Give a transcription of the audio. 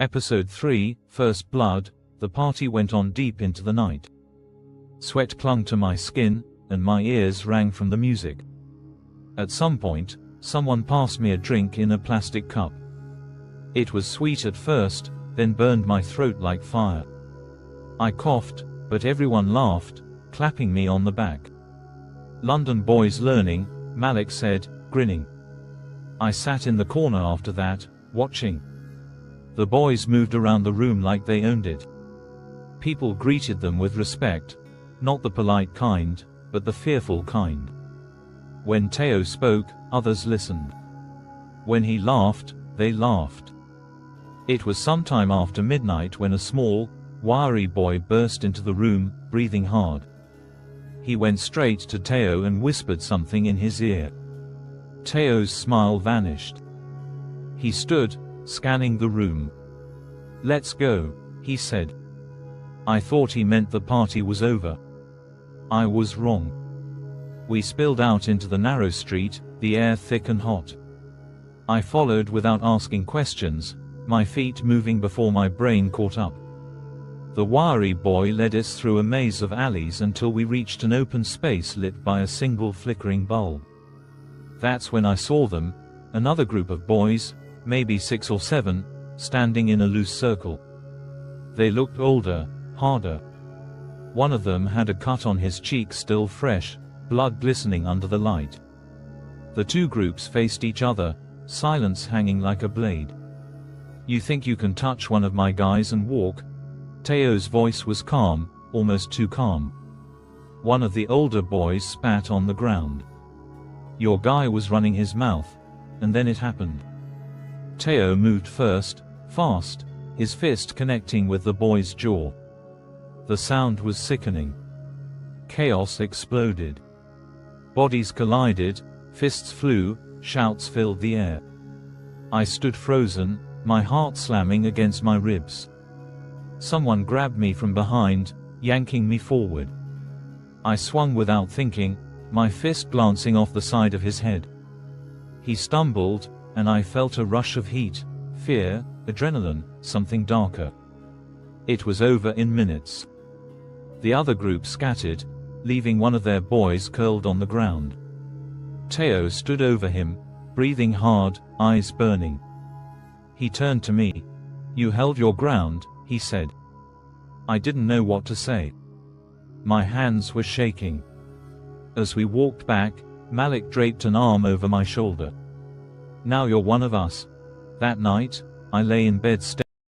Episode 3, First Blood. The party went on deep into the night. Sweat clung to my skin, and my ears rang from the music. At some point, someone passed me a drink in a plastic cup. It was sweet at first, then burned my throat like fire. I coughed, but everyone laughed, clapping me on the back. "London boys learning," Malik said, grinning. I sat in the corner after that, watching. The boys moved around the room like they owned it. People greeted them with respect, not the polite kind, but the fearful kind. When Teo spoke, others listened. When he laughed, they laughed. It was sometime after midnight when a small, wiry boy burst into the room, breathing hard. He went straight to Teo and whispered something in his ear. Teo's smile vanished. He stood, scanning the room. "Let's go," he said. I thought he meant the party was over. I was wrong. We spilled out into the narrow street, the air thick and hot. I followed without asking questions, my feet moving before my brain caught up. The wiry boy led us through a maze of alleys until we reached an open space lit by a single flickering bulb. That's when I saw them, another group of boys, maybe 6 or 7, standing in a loose circle. They looked older, harder. One of them had a cut on his cheek still fresh, blood glistening under the light. The two groups faced each other, silence hanging like a blade. "You think you can touch one of my guys and walk?" Teo's voice was calm, almost too calm. One of the older boys spat on the ground. "Your guy was running his mouth, and then it happened." Teo moved first, fast, his fist connecting with the boy's jaw. The sound was sickening. Chaos exploded. Bodies collided, fists flew, shouts filled the air. I stood frozen, my heart slamming against my ribs. Someone grabbed me from behind, yanking me forward. I swung without thinking, my fist glancing off the side of his head. He stumbled, and I felt a rush of heat, fear, adrenaline, something darker. It was over in minutes. The other group scattered, leaving one of their boys curled on the ground. Teo stood over him, breathing hard, eyes burning. He turned to me. "You held your ground," he said. I didn't know what to say. My hands were shaking. As we walked back, Malik draped an arm over my shoulder. "Now you're one of us." That night, I lay in bed staring